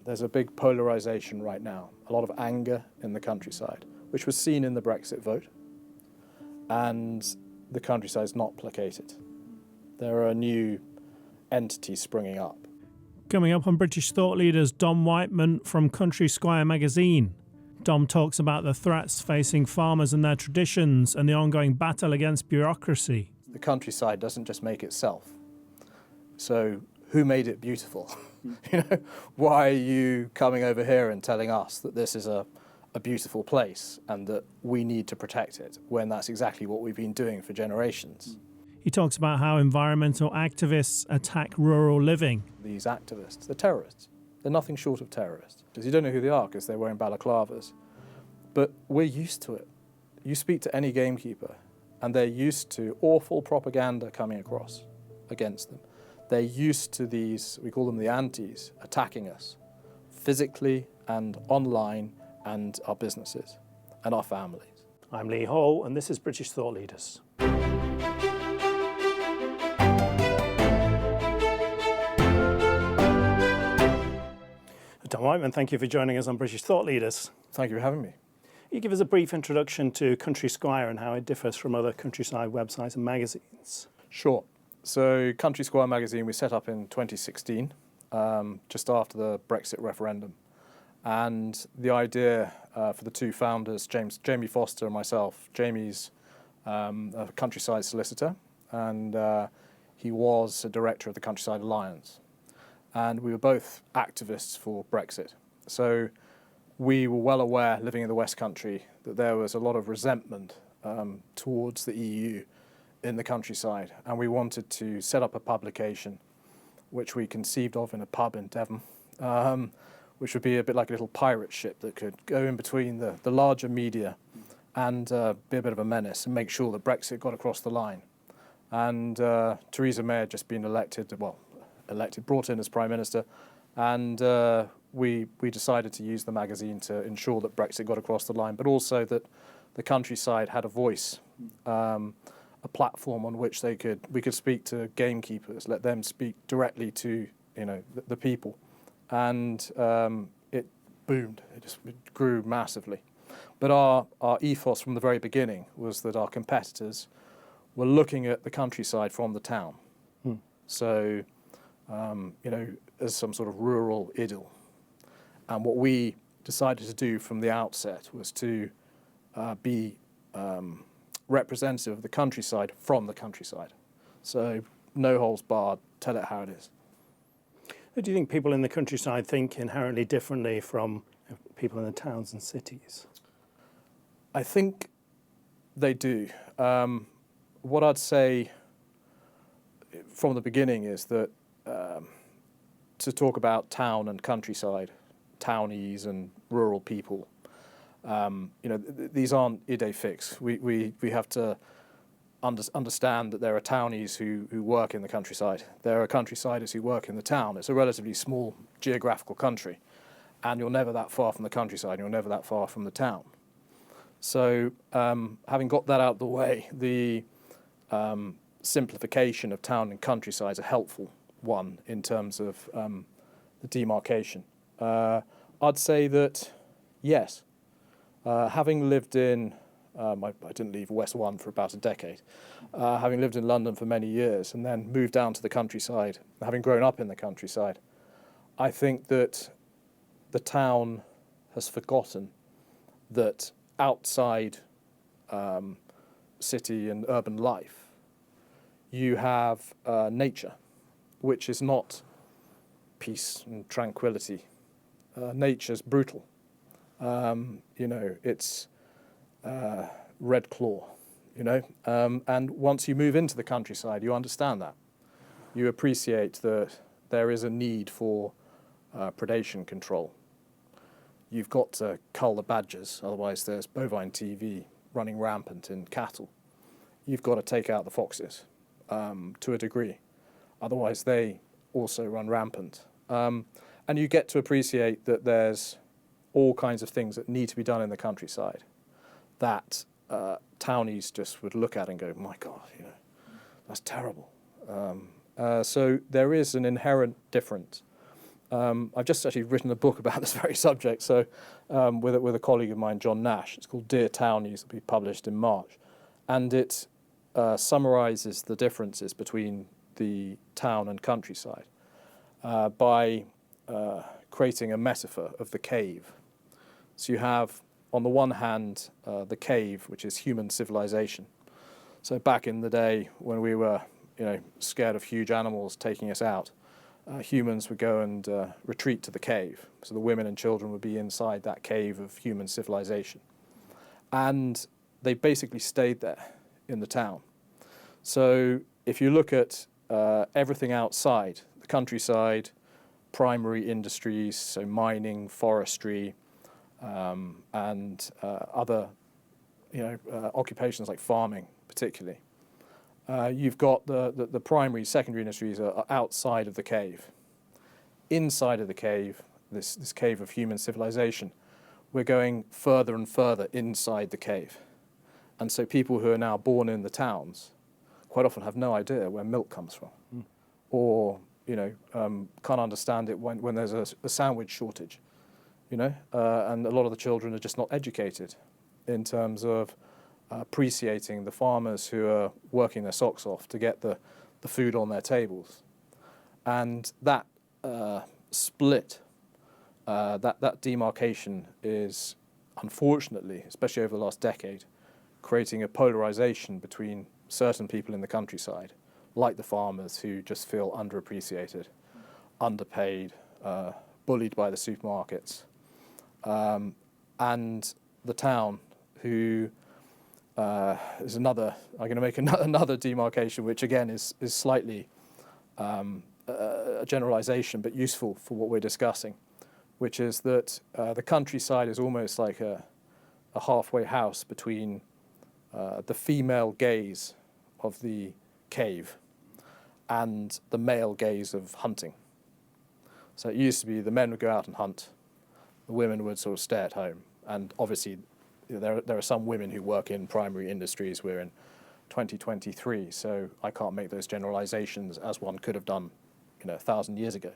There's a big polarisation right now, a lot of anger in the countryside, which was seen in the Brexit vote, and the countryside is not placated. There are new entities springing up. Coming up on British Thought Leaders, Dom Wightman from Country Squire Magazine. Dom talks about the threats facing farmers and their traditions and the ongoing battle against bureaucracy. The countryside doesn't just make itself. So who made it beautiful? Why are you coming over here and telling us that this is a beautiful place and that we need to protect it, when that's exactly what we've been doing for generations? He talks about how environmental activists attack rural living. These activists, they're terrorists. They're nothing short of terrorists. Because you don't know who they are because they're wearing balaclavas. But we're used to it. You speak to any gamekeeper and they're used to awful propaganda coming across against them. They're used to these, we call them the antis, attacking us physically and online and our businesses and our families. I'm Lee Hall and this is British Thought Leaders. Dom Wightman, thank you for joining us on British Thought Leaders. Thank you for having me. You give us a brief introduction to Country Squire and how it differs from other countryside websites and magazines. Sure. So Country Squire Magazine we set up in 2016, just after the Brexit referendum. And the idea for the two founders, Jamie Foster and myself, Jamie's a countryside solicitor, and he was a director of the Countryside Alliance. And we were both activists for Brexit. So we were well aware, living in the West Country, that there was a lot of resentment towards the EU in the countryside. And we wanted to set up a publication, which we conceived of in a pub in Devon, which would be a bit like a little pirate ship that could go in between the larger media and be a bit of a menace and make sure that Brexit got across the line. And Theresa May had just been brought in as Prime Minister, and we decided to use the magazine to ensure that Brexit got across the line, but also that the countryside had a voice, a platform on which we could speak to gamekeepers, let them speak directly to the people, and it boomed. It grew massively. But our ethos from the very beginning was that our competitors were looking at the countryside from the town. So, as some sort of rural idyll. And what we decided to do from the outset was to be representative of the countryside from the countryside. So, no holes barred, tell it how it is. Do you think people in the countryside think inherently differently from people in the towns and cities? I think they do. What I'd say from the beginning is that to talk about town and countryside, townies and rural people, these aren't idée fixe. We have to understand that there are townies who work in the countryside. There are countrysiders who work in the town. It's a relatively small geographical country, and you're never that far from the countryside, you're never that far from the town. So having got that out of the way, the simplification of town and countryside is a helpful one in terms of the demarcation. I'd say that, yes, having lived in, I didn't leave West One for about a decade, having lived in London for many years and then moved down to the countryside, having grown up in the countryside, I think that the town has forgotten that outside city and urban life, you have nature, which is not peace and tranquility. Nature's brutal. It's red claw, and once you move into the countryside, you understand that. You appreciate that there is a need for predation control. You've got to cull the badgers, otherwise there's bovine TV running rampant in cattle. You've got to take out the foxes to a degree, otherwise they also run rampant. And you get to appreciate that there's all kinds of things that need to be done in the countryside that townies just would look at and go, my God, that's terrible. So there is an inherent difference. I've just actually written a book about this very subject, so with a colleague of mine, John Nash. It's called Dear Townies. It'll be published in March. And it summarises the differences between the town and countryside by creating a metaphor of the cave. So you have, on the one hand, the cave, which is human civilization. So back in the day when we were, scared of huge animals taking us out, humans would go and retreat to the cave. So the women and children would be inside that cave of human civilization. And they basically stayed there in the town. So if you look at everything outside, the countryside, primary industries, so mining, forestry, and other occupations like farming particularly, you've got the primary, secondary industries are outside of the cave. Inside of the cave, this cave of human civilization, we're going further and further inside the cave. And so people who are now born in the towns quite often have no idea where milk comes from. Or, can't understand it when there's a sandwich shortage, and a lot of the children are just not educated in terms of appreciating the farmers who are working their socks off to get the food on their tables. And that split, that demarcation is, unfortunately, especially over the last decade, creating a polarization between certain people in the countryside, like the farmers who just feel underappreciated, underpaid, bullied by the supermarkets, and the town who is another. I'm going to make another demarcation, which again is slightly a generalization, but useful for what we're discussing, which is that the countryside is almost like a halfway house between the female gaze of the cave and the male gaze of hunting. So it used to be the men would go out and hunt, the women would sort of stay at home, and obviously there are some women who work in primary industries. We're in 2023, so I can't make those generalizations as one could have done 1,000 years ago.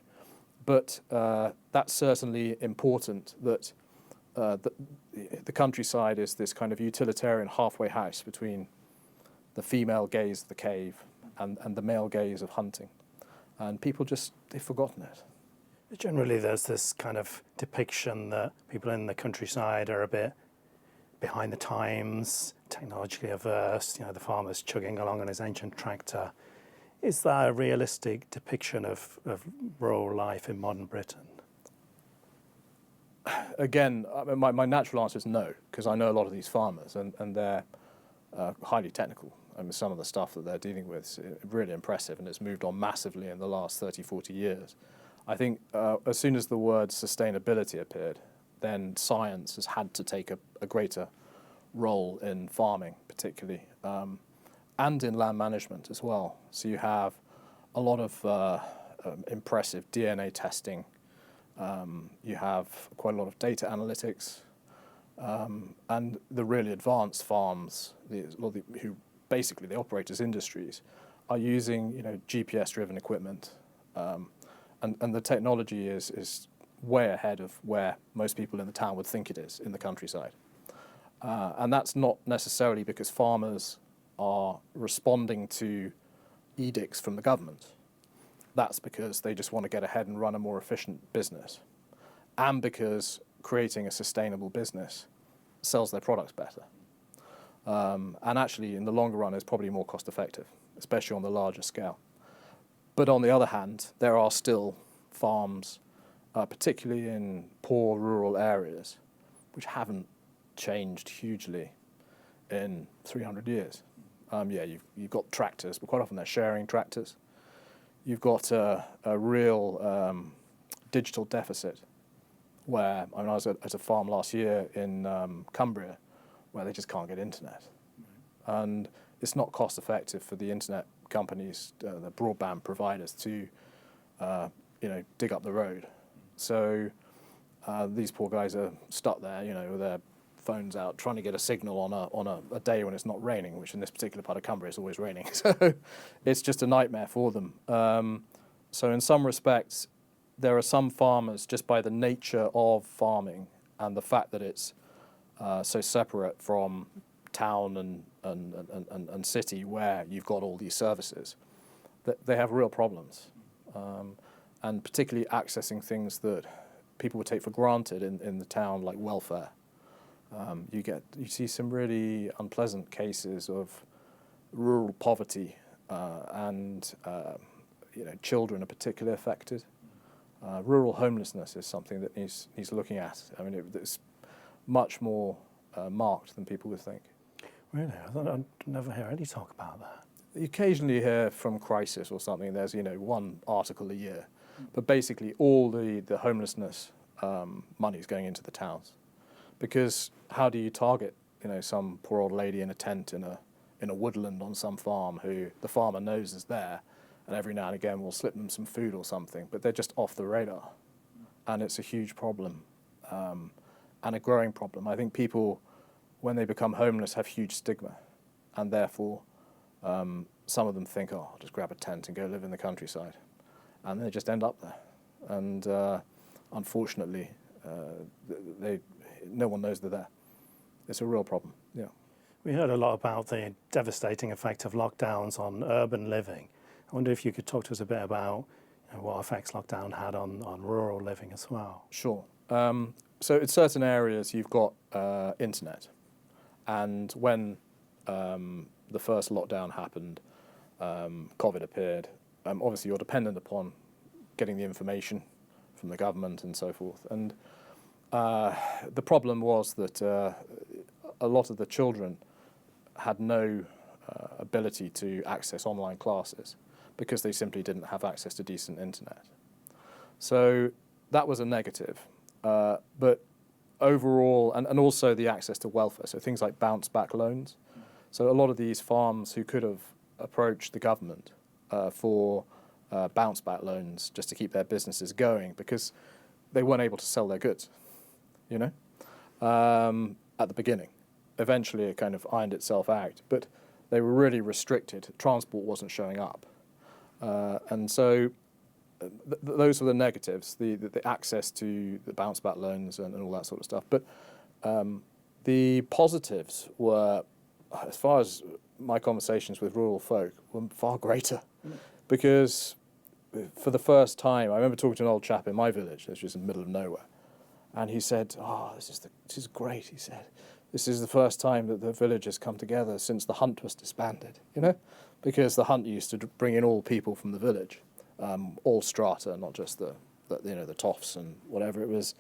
But that's certainly important that the countryside is this kind of utilitarian halfway house between the female gaze of the cave and the male gaze of hunting. And people they've forgotten it. Generally, there's this kind of depiction that people in the countryside are a bit behind the times, technologically averse, the farmer's chugging along on his ancient tractor. Is that a realistic depiction of rural life in modern Britain? Again, my natural answer is no, because I know a lot of these farmers and they're highly technical. I mean, some of the stuff that they're dealing with is really impressive, and it's moved on massively in the last 30, 40 years. I think as soon as the word sustainability appeared, then science has had to take a greater role in farming, particularly, and in land management as well. So you have a lot of impressive DNA testing. You have quite a lot of data analytics, and the really advanced farms, who basically they operate as industries, are using GPS-driven equipment, and the technology is way ahead of where most people in the town would think it is in the countryside. And that's not necessarily because farmers are responding to edicts from the government. That's because they just want to get ahead and run a more efficient business, and because creating a sustainable business sells their products better. And actually, in the longer run, is probably more cost effective, especially on the larger scale. But on the other hand, there are still farms, particularly in poor rural areas, which haven't changed hugely in 300 years. You've got tractors, but quite often they're sharing tractors. You've got a real digital deficit where, I was at a farm last year in Cumbria where they just can't get internet. And it's not cost effective for the internet companies, the broadband providers, to dig up the road. So these poor guys are stuck there, with their phones out, trying to get a signal on a day when it's not raining, which in this particular part of Cumbria is always raining. So it's just a nightmare for them. So in some respects, there are some farmers, just by the nature of farming and the fact that it's so separate from town and city where you've got all these services, that they have real problems. And particularly accessing things that people would take for granted in the town, like welfare. You see some really unpleasant cases of rural poverty, and children are particularly affected. Rural homelessness is something that needs looking at. I mean, it's much more marked than people would think. Really? I'd never hear any talk about that. You occasionally hear from Crisis or something. There's one article a year, but basically all the homelessness money is going into the towns, because how do you target some poor old lady in a tent in a woodland on some farm who the farmer knows is there, and every now and again will slip them some food or something, but they're just off the radar, and it's a huge problem, and a growing problem. I think people, when they become homeless, have huge stigma, and therefore some of them think, oh, I'll just grab a tent and go live in the countryside, and they just end up there, and unfortunately no one knows they're there. It's a real problem. Yeah. We heard a lot about the devastating effect of lockdowns on urban living. I wonder if you could talk to us a bit about what effects lockdown had on rural living as well. Sure. So in certain areas you've got internet, and when the first lockdown happened, COVID appeared, obviously you're dependent upon getting the information from the government and so forth. And the problem was that a lot of the children had no ability to access online classes because they simply didn't have access to decent internet. So that was a negative. But overall, and also the access to welfare, so things like bounce back loans. So a lot of these farms who could have approached the government for bounce back loans just to keep their businesses going, because they weren't able to sell their goods, at the beginning. Eventually it kind of ironed itself out, but they were really restricted. Transport wasn't showing up. And so those were the negatives, the access to the bounce back loans and all that sort of stuff. But the positives were, as far as my conversations with rural folk, were far greater. Because for the first time, I remember talking to an old chap in my village, which was in the middle of nowhere, and he said, this is great, he said. This is the first time that the village has come together since the hunt was disbanded, because the hunt used to bring in all people from the village, all strata, not just the toffs and whatever, it was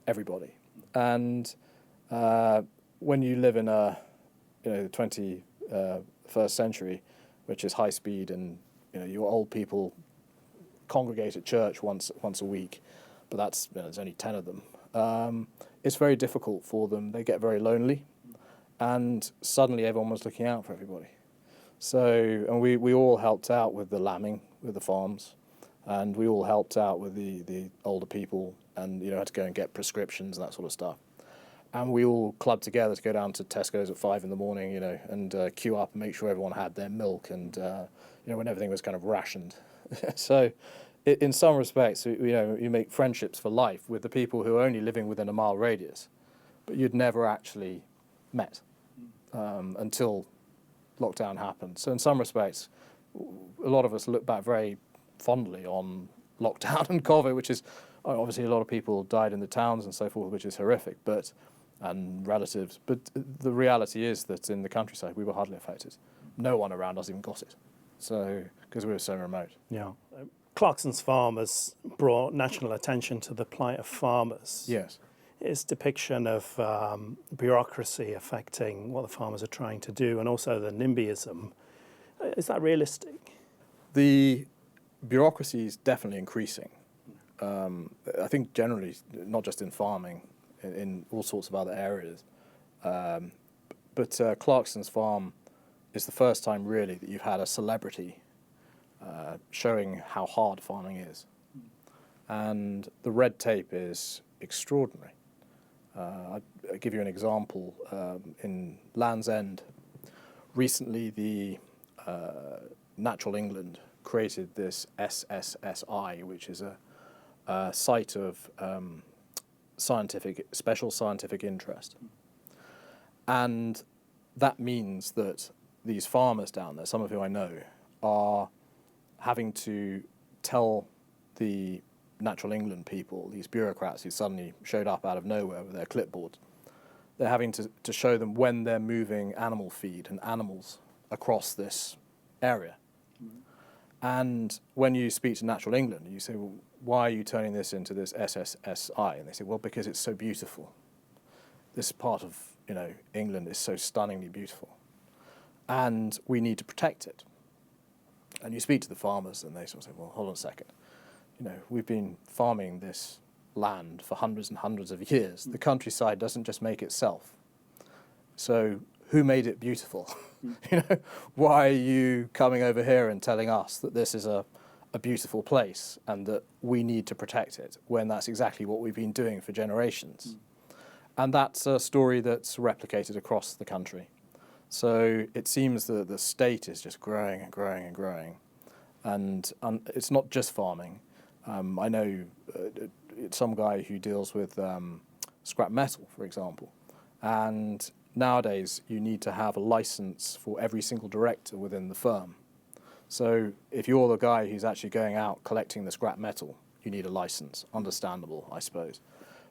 everybody. And when you live in the 21st century, which is high speed, and your old people congregate at church once a week, but that's there's only 10 of them. It's very difficult for them. They get very lonely, and suddenly everyone was looking out for everybody. So, and we all helped out with the lambing, with the farms, and we all helped out with the older people, and had to go and get prescriptions and that sort of stuff. And we all clubbed together to go down to Tesco's at 5 a.m, and queue up and make sure everyone had their milk, and when everything was kind of rationed. So, in some respects, you make friendships for life with the people who are only living within a mile radius, but you'd never actually met until lockdown happened. So in some respects, a lot of us look back very fondly on lockdown and COVID, which is obviously a lot of people died in the towns and so forth, which is horrific, and relatives. But the reality is that in the countryside, we were hardly affected. No one around us even got it. So, because we were so remote. Yeah. Clarkson's Farmers brought national attention to the plight of farmers. Yes. Its depiction of bureaucracy affecting what the farmers are trying to do, and also the nimbyism, is that realistic? The bureaucracy is definitely increasing. I think generally, not just in farming, in all sorts of other areas. But Clarkson's Farm is the first time really that you've had a celebrity showing how hard farming is. And the red tape is extraordinary. I'll give you an example. In Land's End, recently the Natural England created this SSSI, which is site of special scientific interest. And that means that these farmers down there, some of who I know, are having to tell the Natural England people, these bureaucrats who suddenly showed up out of nowhere with their clipboards, they're having to show them when they're moving animal feed and animals across this area. And when you speak to Natural England, you say, well, why are you turning this into this SSSI? And they say, well, because it's so beautiful. This part of England is so stunningly beautiful. And we need to protect it. And you speak to the farmers and they sort of say, well, hold on a second. We've been farming this land for hundreds and hundreds of years. The countryside doesn't just make itself. So who made it beautiful? Why are you coming over here and telling us that this is a beautiful place and that we need to protect it when that's exactly what we've been doing for generations? And that's a story that's replicated across the country. So it seems that the state is just growing and growing and growing. And it's not just farming. I know some guy who deals with scrap metal, for example. And nowadays, you need to have a license for every single director within the firm. So if you're the guy who's actually going out collecting the scrap metal, you need a license. Understandable, I suppose.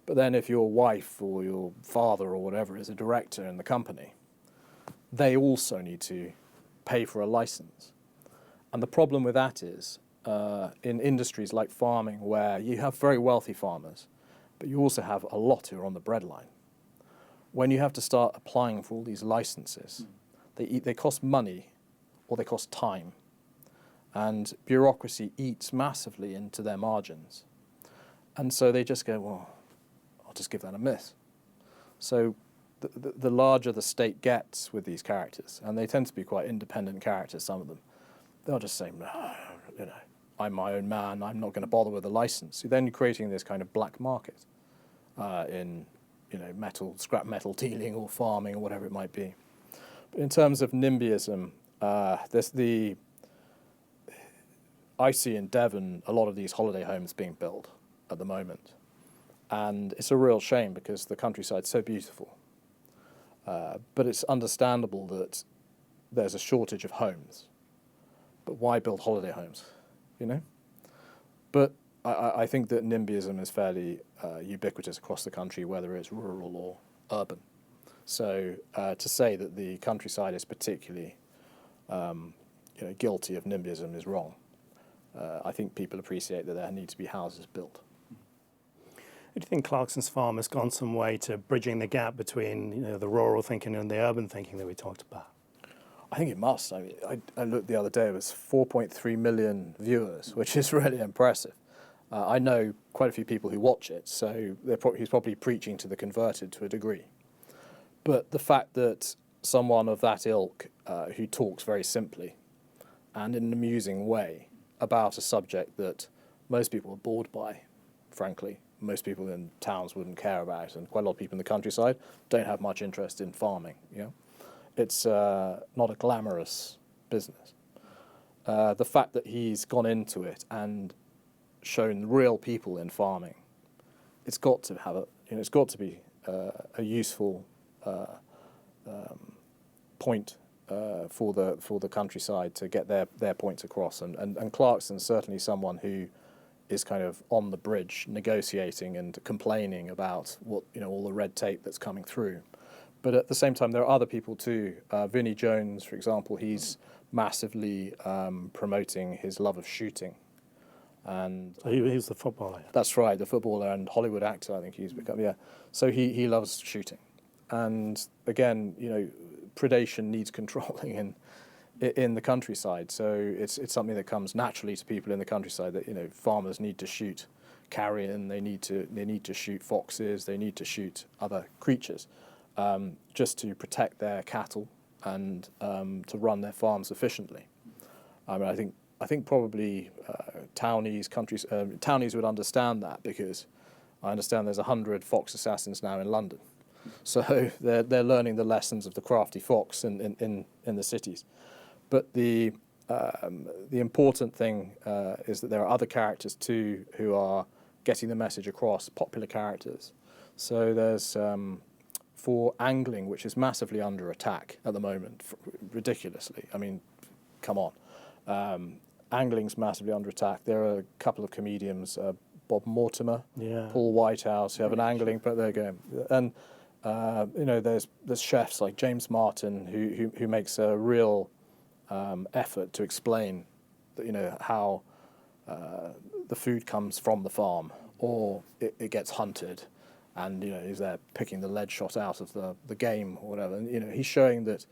But then if your wife or your father or whatever is a director in the company, they also need to pay for a license. And the problem with that is, in industries like farming, where you have very wealthy farmers, but you also have a lot who are on the breadline. When you have to start applying for all these licenses, they cost money or they cost time. And bureaucracy eats massively into their margins. And so they just go, well, I'll just give that a miss. So the larger the state gets with these characters, and they tend to be quite independent characters, some of them, they'll just say, I'm my own man, I'm not going to bother with a license. You're then creating this kind of black market in scrap metal dealing or farming or whatever it might be. But in terms of nimbyism, I see in Devon a lot of these holiday homes being built at the moment. And it's a real shame because the countryside's so beautiful. But it's understandable that there's a shortage of homes. But why build holiday homes, But I think that nimbyism is fairly ubiquitous across the country, whether it's rural or urban. So to say that the countryside is particularly guilty of nimbyism is wrong. I think people appreciate that there need to be houses built. Do you think Clarkson's Farm has gone some way to bridging the gap between the rural thinking and the urban thinking that we talked about? I think it must. I mean, I looked the other day, it was 4.3 million viewers, which is really impressive. I know quite a few people who watch it, so he's probably preaching to the converted to a degree. But the fact that someone of that ilk who talks very simply and in an amusing way about a subject that most people are bored by, frankly, most people in towns wouldn't care about, and quite a lot of people in the countryside don't have much interest in farming. It's not a glamorous business. The fact that he's gone into it and shown real people in farming, it's got to have it's got to be a useful point for the countryside to get their points across. And Clarkson's certainly someone who is kind of on the bridge, negotiating and complaining about what all the red tape that's coming through. But at the same time, there are other people too. Vinnie Jones, for example, he's massively promoting his love of shooting. And so he's the footballer. That's right, the footballer and Hollywood actor, I think he's become, yeah. So he loves shooting. And again, predation needs controlling in the countryside. So it's something that comes naturally to people in the countryside that, farmers need to shoot carrion, they need to shoot foxes, they need to shoot other creatures. Just to protect their cattle and to run their farms efficiently. I mean, I think probably townies would understand that, because I understand there's 100 fox assassins now in London, so they're learning the lessons of the crafty fox in the cities. But the important thing is that there are other characters too who are getting the message across, popular characters. So there's, for angling, which is massively under attack at the moment, ridiculously. I mean, come on. Angling's massively under attack. There are a couple of comedians, Bob Mortimer, Paul Whitehouse, who have an angling, but they're going. And, there's chefs like James Martin, who makes a real effort to explain, how the food comes from the farm, or it gets hunted, and he's there picking the lead shot out of the game or whatever. And he's showing that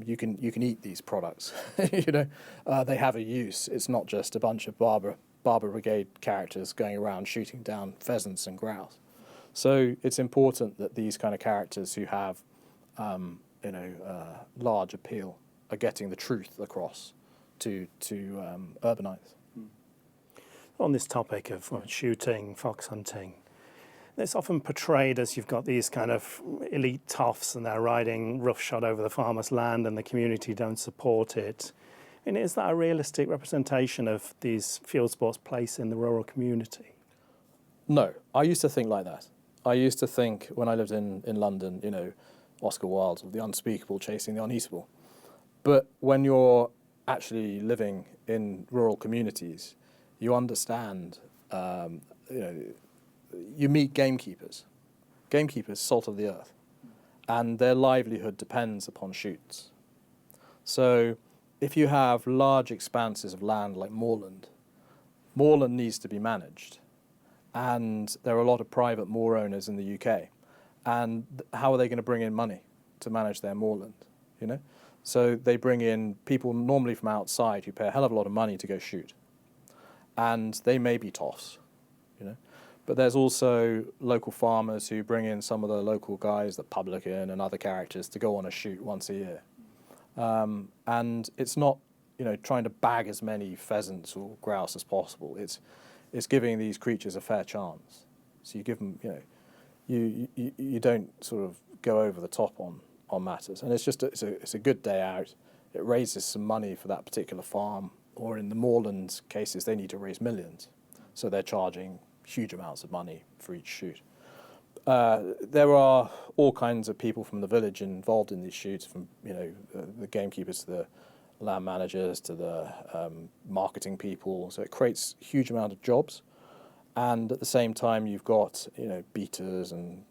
you can eat these products. They have a use. It's not just a bunch of Barber Brigade characters going around shooting down pheasants and grouse. So it's important that these kind of characters who have large appeal are getting the truth across to urbanites. On this topic of shooting, fox hunting, it's often portrayed as you've got these kind of elite toffs and they're riding roughshod over the farmer's land and the community don't support it. And is that a realistic representation of these field sports' place in the rural community? No, I used to think like that. I used to think when I lived in London, Oscar Wilde's The Unspeakable Chasing the Uneatable. But when you're actually living in rural communities, you understand, you meet gamekeepers, salt of the earth, and their livelihood depends upon shoots. So if you have large expanses of land like moorland needs to be managed. And there are a lot of private moor owners in the UK. And how are they going to bring in money to manage their moorland, So they bring in people normally from outside who pay a hell of a lot of money to go shoot. And they may be toffs, But there's also local farmers who bring in some of the local guys, the publican and other characters, to go on a shoot once a year. And it's not, trying to bag as many pheasants or grouse as possible. It's giving these creatures a fair chance. So you give them, you don't sort of go over the top on matters. And it's a good day out. It raises some money for that particular farm. Or in the moorland cases, they need to raise millions. So they're charging huge amounts of money for each shoot. There are all kinds of people from the village involved in these shoots, from the gamekeepers to the land managers to the marketing people. So it creates a huge amount of jobs. And at the same time, you've got beaters and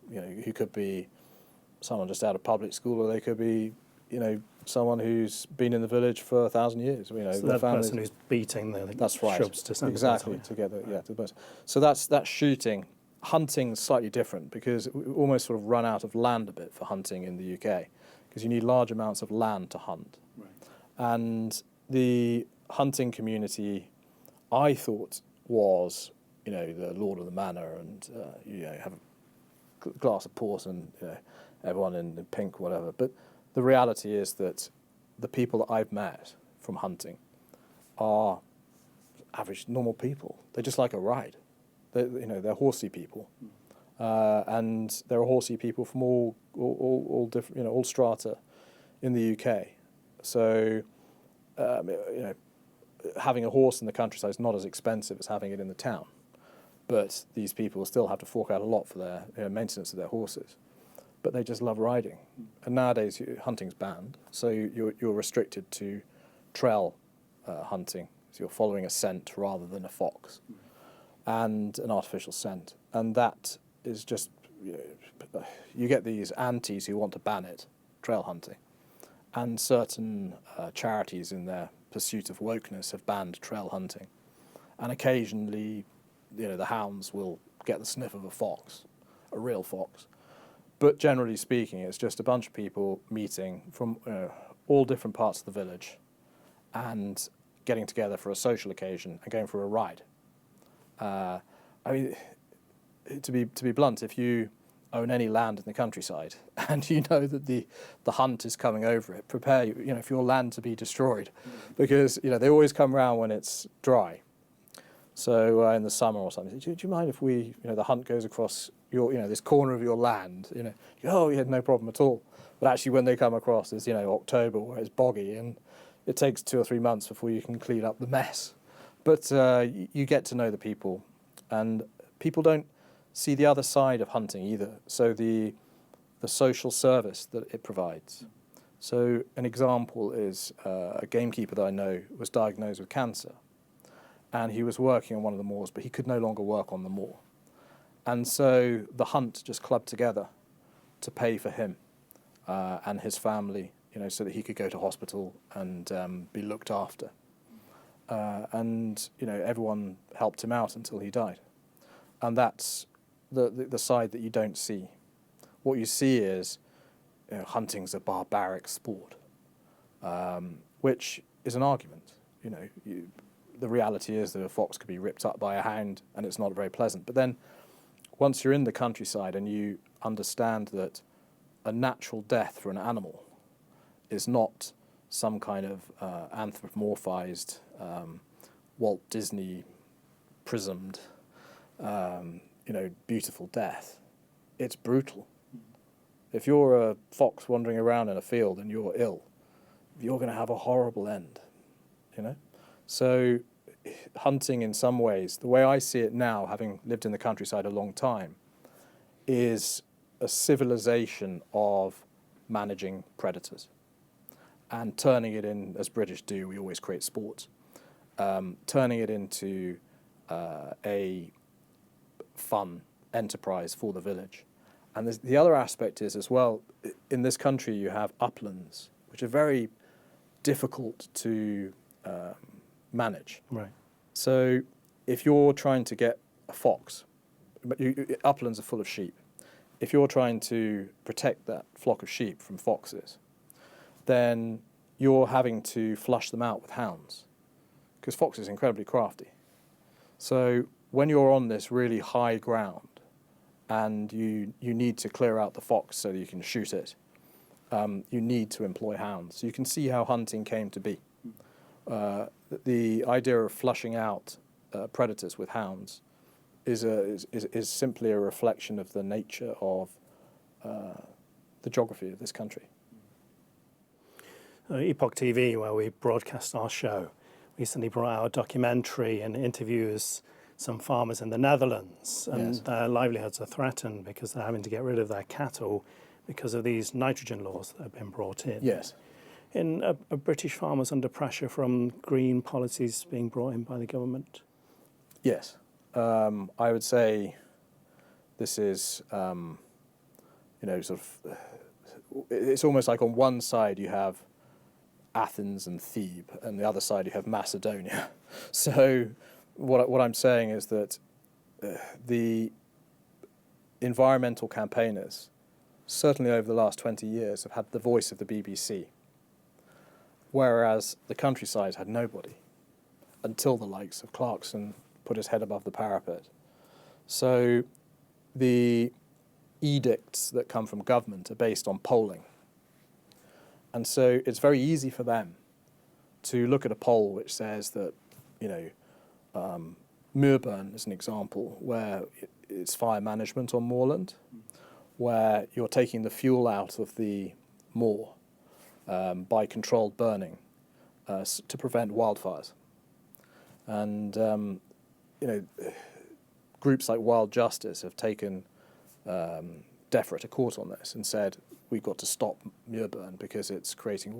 who could be someone just out of public school, or they could be someone who's been in the village for 1,000 years. So that person who's beating the shrubs to send exactly together. Yeah, to the person. So that's shooting. Hunting's slightly different because we almost sort of run out of land a bit for hunting in the UK because you need large amounts of land to hunt. Right. And the hunting community, I thought, was the lord of the manor and have a glass of port and everyone in pink, whatever. But the reality is that the people that I've met from hunting are average, normal people. They just like a ride. They're horsey people, and there are horsey people from all different, all strata in the UK. So, having a horse in the countryside is not as expensive as having it in the town, but these people still have to fork out a lot for their maintenance of their horses. But they just love riding, and nowadays hunting's banned, so you're restricted to trail hunting. So you're following a scent rather than a fox. And an artificial scent. And that is just, you get these antis who want to ban it, trail hunting. And certain charities in their pursuit of wokeness have banned trail hunting. And occasionally, the hounds will get the sniff of a fox, a real fox. But generally speaking, it's just a bunch of people meeting from all different parts of the village and getting together for a social occasion and going for a ride. To be blunt, if you own any land in the countryside and you know that the hunt is coming over it, prepare for your land to be destroyed, because they always come around when it's dry. So in the summer or something, do you mind if we the hunt goes across your this corner of your land? Oh yeah, no problem at all. But actually, when they come across, it's October where it's boggy and it takes 2 or 3 months before you can clean up the mess. But you get to know the people, and people don't see the other side of hunting either. So the social service that it provides. So an example is a gamekeeper that I know was diagnosed with cancer, and he was working on one of the moors, but he could no longer work on the moor. And so the hunt just clubbed together to pay for him and his family, so that he could go to hospital and be looked after. And everyone helped him out until he died. And that's the side that you don't see. What you see is hunting's a barbaric sport, which is an argument. The reality is that a fox could be ripped up by a hound, and it's not very pleasant. But then, once you're in the countryside and you understand that a natural death for an animal is not some kind of anthropomorphized, Walt Disney prismed, beautiful death, it's brutal. If you're a fox wandering around in a field and you're ill, you're going to have a horrible end, So hunting in some ways, the way I see it now, having lived in the countryside a long time, is a civilization of managing predators and turning it in, as British do, we always create sport, turning it into a fun enterprise for the village. And the other aspect is as well, in this country you have uplands, which are very difficult to manage. Right. So if you're trying to get a fox, but uplands are full of sheep. If you're trying to protect that flock of sheep from foxes, then you're having to flush them out with hounds, because foxes are incredibly crafty. So when you're on this really high ground and you need to clear out the fox so that you can shoot it, you need to employ hounds. So you can see how hunting came to be. The idea of flushing out predators with hounds is simply a reflection of the nature of the geography of this country. Epoch TV, where we broadcast our show, recently brought out a documentary and interviews some farmers in the Netherlands, and Yes. their livelihoods are threatened because they're having to get rid of their cattle because of these nitrogen laws that have been brought in. Yes. Are British farmers under pressure from green policies being brought in by the government? Yes. I would say this is, it's almost like on one side you have Athens and Thebes, and the other side you have Macedonia. So what I'm saying is that the environmental campaigners, certainly over the last 20 years, have had the voice of the BBC, whereas the countryside had nobody until the likes of Clarkson put his head above the parapet. So the edicts that come from government are based on polling. And so it's very easy for them to look at a poll which says that, Muurburn is an example where it's fire management on moorland, where you're taking the fuel out of the moor by controlled burning to prevent wildfires. And, groups like Wild Justice have taken DEFRA to court on this and said, we've got to stop Muurburn because it's creating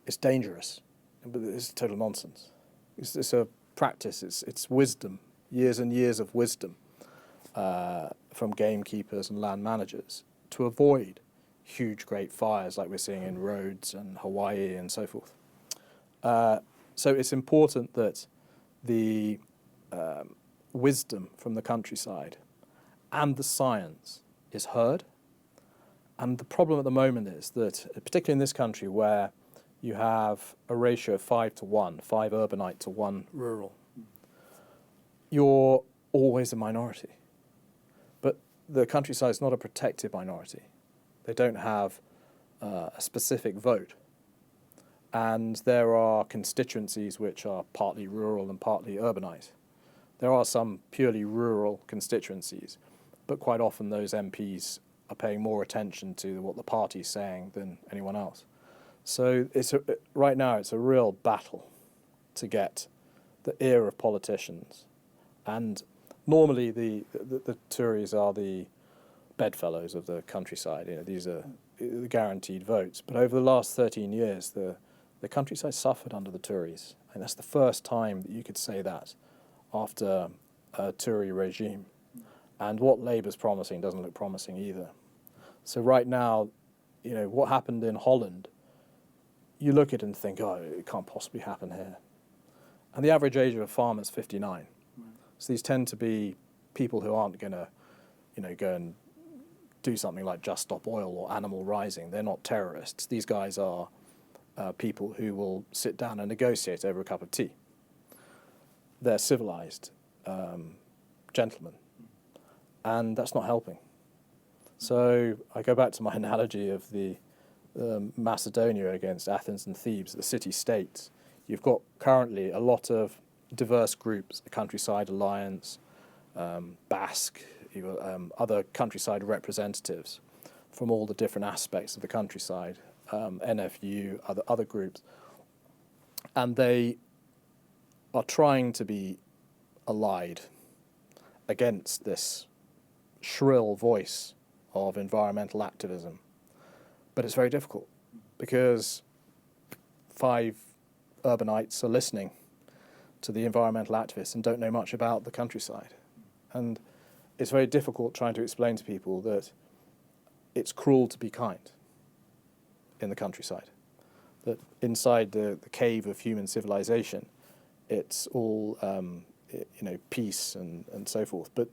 it's dangerous, but it's total nonsense. It's a practice, it's wisdom, years and years of wisdom from gamekeepers and land managers to avoid huge, great fires like we're seeing in Rhodes and Hawaii and so forth. So it's important that the wisdom from the countryside and the science is heard. And the problem at the moment is that, particularly in this country where you have a ratio of 5 to 1, 5 urbanite to 1 rural, you're always a minority. But the countryside is not a protected minority. They don't have a specific vote. And there are constituencies which are partly rural and partly urbanite. There are some purely rural constituencies, but quite often those MPs are paying more attention to what the party's saying than anyone else. So right now it's a real battle to get the ear of politicians and normally the Tories are the bedfellows of the countryside. You know, these are the guaranteed votes. But over the last 13 years, the countryside suffered under the Tories, and that's the first time that you could say that after a Tory regime. And what Labour's promising doesn't look promising either. So right now, you know, what happened in Holland, you look at it and think, oh, it can't possibly happen here. And the average age of a farmer is 59. Right. So these tend to be people who aren't going to, you know, go and do something like Just Stop Oil or Animal Rising. They're not terrorists. These guys are people who will sit down and negotiate over a cup of tea. They're civilized gentlemen. And that's not helping. So I go back to my analogy of the Macedonia against Athens and Thebes, the city-states. You've got currently a lot of diverse groups, the Countryside Alliance, Basque, other countryside representatives from all the different aspects of the countryside, NFU, other groups. And they are trying to be allied against this shrill voice of environmental activism. But it's very difficult because 5 urbanites are listening to the environmental activists and don't know much about the countryside. And it's very difficult trying to explain to people that it's cruel to be kind in the countryside, that inside the cave of human civilization, it's all peace and so forth. But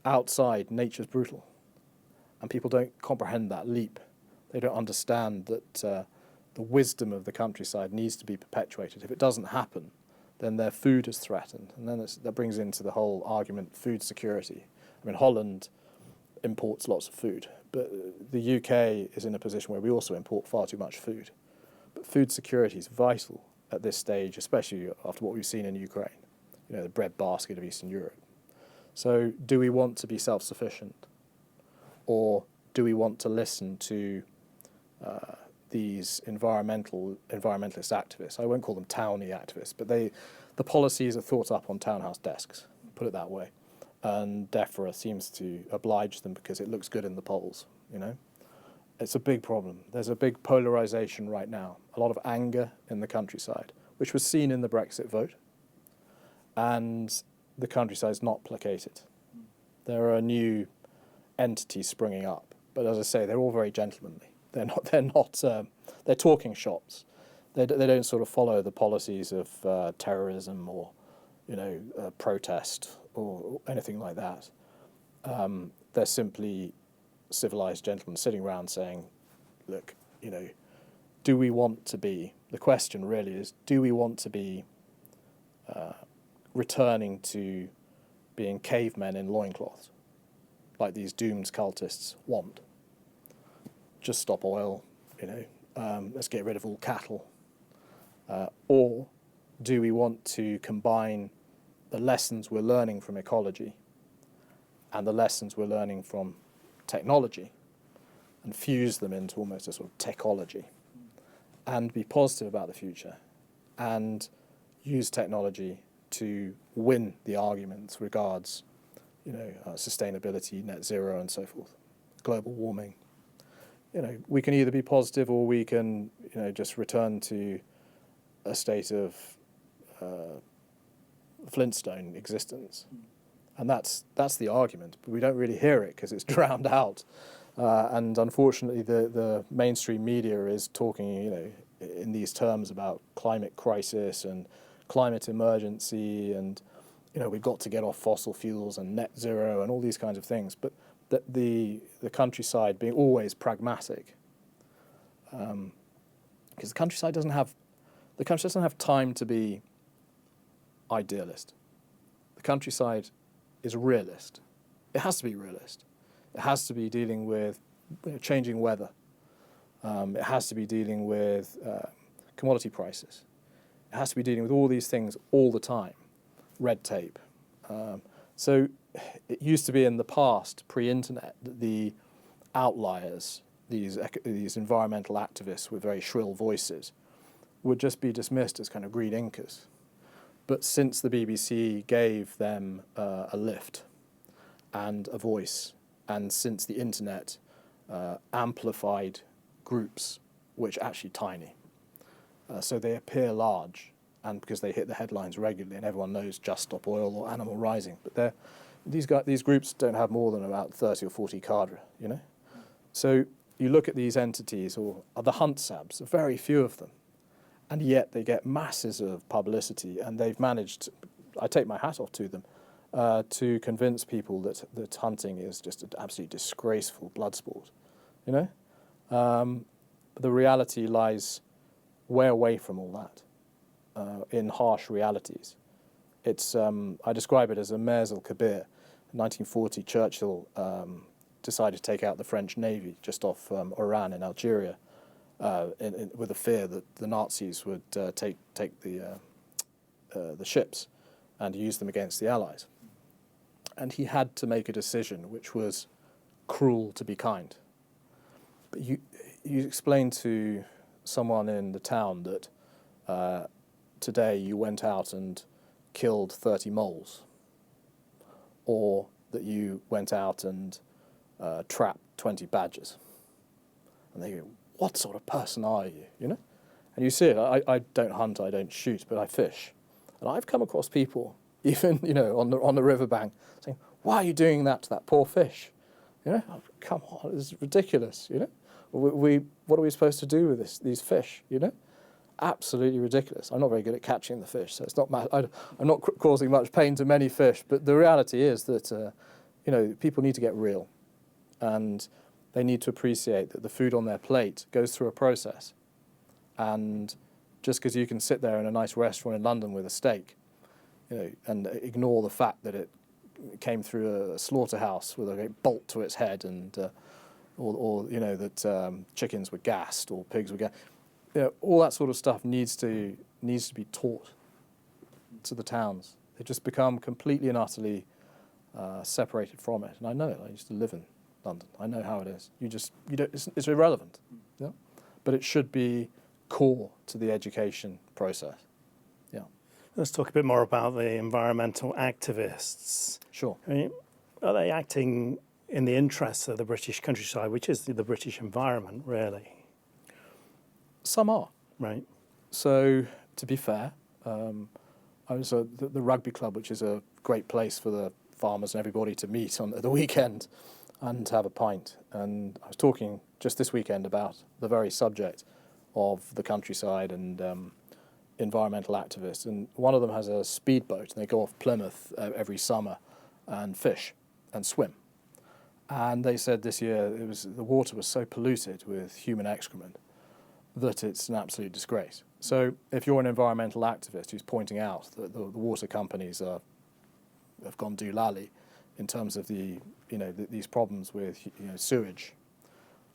outside, nature's brutal. And people don't comprehend that leap. They don't understand that the wisdom of the countryside needs to be perpetuated. If it doesn't happen, then their food is threatened. And then that brings into the whole argument, food security. I mean, Holland imports lots of food, but the UK is in a position where we also import far too much food. But food security is vital at this stage, especially after what we've seen in Ukraine, you know, the breadbasket of Eastern Europe. So do we want to be self-sufficient? Or do we want to listen to these environmentalist activists? I won't call them townie activists, but the policies are thought up on townhouse desks, put it that way. And DEFRA seems to oblige them because it looks good in the polls, you know. It's a big problem. There's a big polarization right now, a lot of anger in the countryside, which was seen in the Brexit vote. And the countryside is not placated. There are new entities springing up, but as I say, they're all very gentlemanly. They're talking shops. They don't sort of follow the policies of terrorism or, you know, protest or anything like that. They're simply civilized gentlemen sitting around saying, look, you know, do we want to be, the question really is, do we want to be returning to being cavemen in loincloths, like these doomed cultists want? Just stop oil, you know, let's get rid of all cattle. Or do we want to combine the lessons we're learning from ecology and the lessons we're learning from technology and fuse them into almost a sort of techology and be positive about the future and use technology to win the arguments regards, you know, sustainability, net zero and so forth, global warming. You know, we can either be positive or we can, you know, just return to a state of Flintstone existence. And that's the argument, but we don't really hear it because it's drowned out. And unfortunately, the mainstream media is talking, you know, in these terms about climate crisis and climate emergency and, you know, we've got to get off fossil fuels and net zero and all these kinds of things. But the countryside being always pragmatic, because the countryside doesn't have time to be idealist. The countryside is realist. It has to be realist. It has to be dealing with, you know, changing weather. It has to be dealing with commodity prices. It has to be dealing with all these things all the time. Red tape. So it used to be in the past, pre-internet, that the outliers, these environmental activists with very shrill voices, would just be dismissed as kind of green inkers. But since the BBC gave them a lift and a voice. And since the internet, amplified groups which are actually tiny. So they appear large, and because they hit the headlines regularly, and everyone knows Just Stop Oil or Animal Rising. But these groups don't have more than about 30 or 40 cadre, you know? So you look at these entities, or the Hunt Sabs, very few of them, and yet they get masses of publicity, and they've managed, I take my hat off to them, to convince people that hunting is just an absolutely disgraceful blood sport, you know? The reality lies way away from all that, in harsh realities. It's I describe it as a Mers el-Kabir. In 1940, Churchill decided to take out the French Navy just off Oran in Algeria, with the fear that the Nazis would take the ships and use them against the Allies. And he had to make a decision which was cruel to be kind. But you explain to someone in the town that today you went out and killed 30 moles, or that you went out and trapped 20 badgers. And they go, what sort of person are you, you know? And you see it, I don't hunt, I don't shoot, but I fish. And I've come across people, even, you know, on the riverbank, saying, why are you doing that to that poor fish? You know, oh, come on, it's ridiculous, you know? What are we supposed to do with these fish, you know? Absolutely ridiculous. I'm not very good at catching the fish, so it's not. I'm not causing much pain to many fish, but the reality is that, you know, people need to get real, and they need to appreciate that the food on their plate goes through a process. And just because you can sit there in a nice restaurant in London with a steak, you know, and ignore the fact that it came through a slaughterhouse with a great bolt to its head, and or you know that chickens were gassed or pigs were gassed. You know, all that sort of stuff needs to be taught to the towns. They just become completely and utterly separated from it. And I know it. I used to live in London. I know how it is. You don't. It's irrelevant. You know? But it should be core to the education process. Yeah. Let's talk a bit more about the environmental activists. Sure. I mean, are they acting in the interests of the British countryside, which is the British environment, really? Some are. Right. So, to be fair, I was at the rugby club, which is a great place for the farmers and everybody to meet on the weekend and have a pint. And I was talking just this weekend about the very subject of the countryside and environmental activists. And one of them has a speedboat, and they go off Plymouth every summer and fish and swim. And they said this year the water was so polluted with human excrement that it's an absolute disgrace. So if you're an environmental activist who's pointing out that the water companies have gone doolally in terms of these problems with sewage,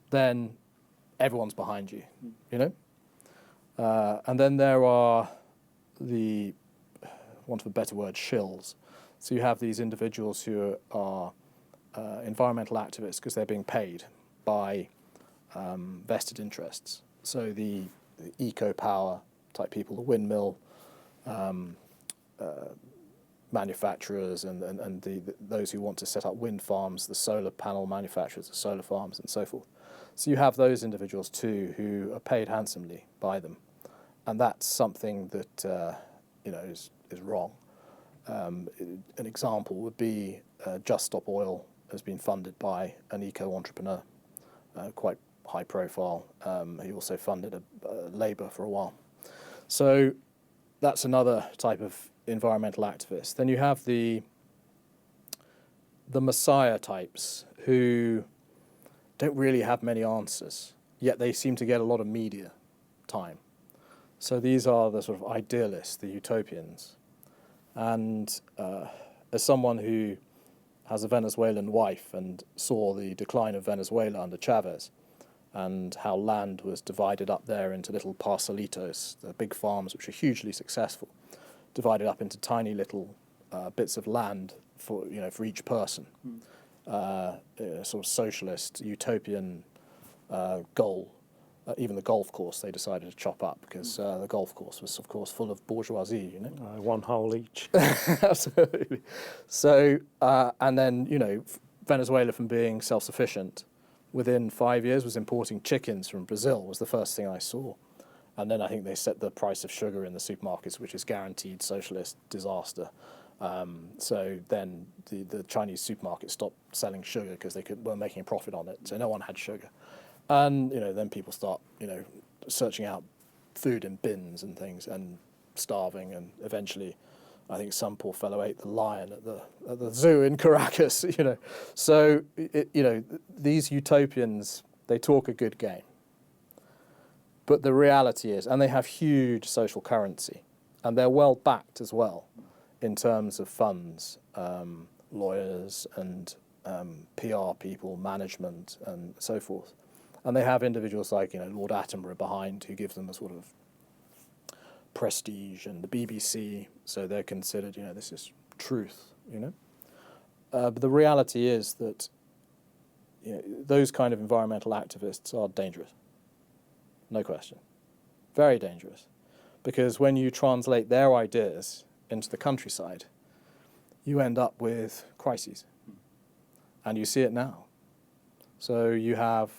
then everyone's behind you, you know. And then there are the, want of a better word, shills. So you have these individuals who are environmental activists because they're being paid by vested interests. So the eco-power type people, the windmill manufacturers and those who want to set up wind farms, the solar panel manufacturers, the solar farms and so forth. So you have those individuals too who are paid handsomely by them. And that's something that is wrong. An example would be Just Stop Oil has been funded by an eco-entrepreneur, quite high profile. He also funded Labour for a while. So that's another type of environmental activist. Then you have the messiah types who don't really have many answers, yet they seem to get a lot of media time. So these are the sort of idealists, the utopians. And as someone who has a Venezuelan wife and saw the decline of Venezuela under Chavez and how land was divided up there into little parcelitos, the big farms which are hugely successful, divided up into tiny little bits of land for each person. Sort of socialist, utopian goal Even the golf course they decided to chop up because the golf course was, of course, full of bourgeoisie, you know. One hole each. Absolutely. So, and then, you know, Venezuela, from being self-sufficient, within 5 years was importing chickens from Brazil, was the first thing I saw. And then I think they set the price of sugar in the supermarkets, which is guaranteed socialist disaster. So then the Chinese supermarkets stopped selling sugar because they weren't making a profit on it, so no one had sugar. And, you know, then people start, you know, searching out food in bins and things and starving, and eventually I think some poor fellow ate the lion at the zoo in Caracas, you know. So, you know, these utopians, they talk a good game. But the reality is, and they have huge social currency, and they're well backed as well in terms of funds, lawyers and PR people, management and so forth. And they have individuals like, you know, Lord Attenborough behind who gives them a sort of prestige, and the BBC, so they're considered, you know, this is truth, you know. But the reality is that, you know, those kind of environmental activists are dangerous. No question. Very dangerous. Because when you translate their ideas into the countryside, you end up with crises. And you see it now. So you have,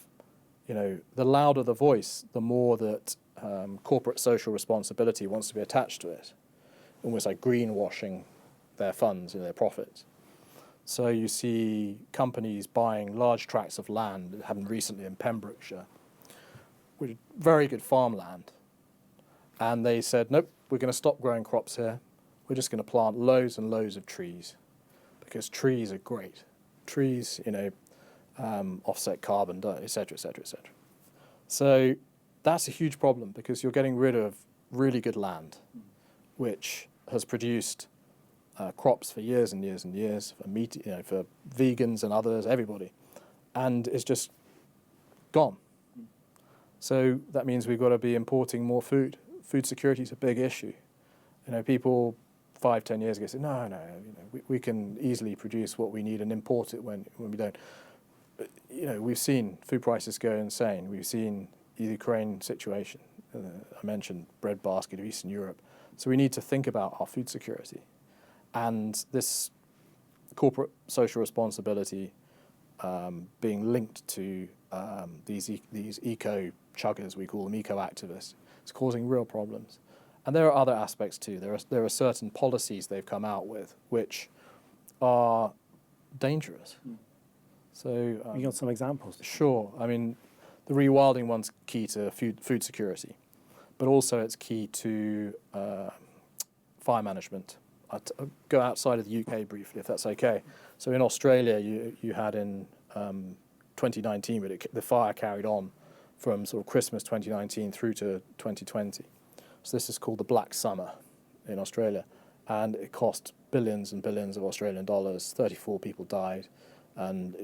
you know, the louder the voice, the more that corporate social responsibility wants to be attached to it, almost like greenwashing their funds and their profits. So you see companies buying large tracts of land, that happened recently in Pembrokeshire, with very good farmland, and they said, nope, we're going to stop growing crops here. We're just going to plant loads and loads of trees, because trees are great. Trees, you know, offset carbon, et cetera, et cetera, et cetera. So that's a huge problem, because you're getting rid of really good land, which has produced crops for years and years and years, for meat, you know, for vegans and others, everybody, and it's just gone. So that means we've got to be importing more food. Food security is a big issue. You know, people 5-10 years ago said, no, you know, we can easily produce what we need and import it when we don't. But, you know, we've seen food prices go insane. We've seen the Ukraine situation. I mentioned breadbasket of Eastern Europe. So we need to think about our food security. And this corporate social responsibility being linked to these eco chuggers, we call them eco-activists, it's causing real problems. And there are other aspects too. There are certain policies they've come out with which are dangerous. So you got some examples? Sure. I mean, the Rewilding one's key to food security, but also it's key to fire management. I'll go outside of the UK briefly, if that's okay. So in Australia, you had in 2019, but the fire carried on from sort of Christmas 2019 through to 2020. So this is called the Black Summer in Australia, and it cost billions and billions of Australian dollars. 34 people died, and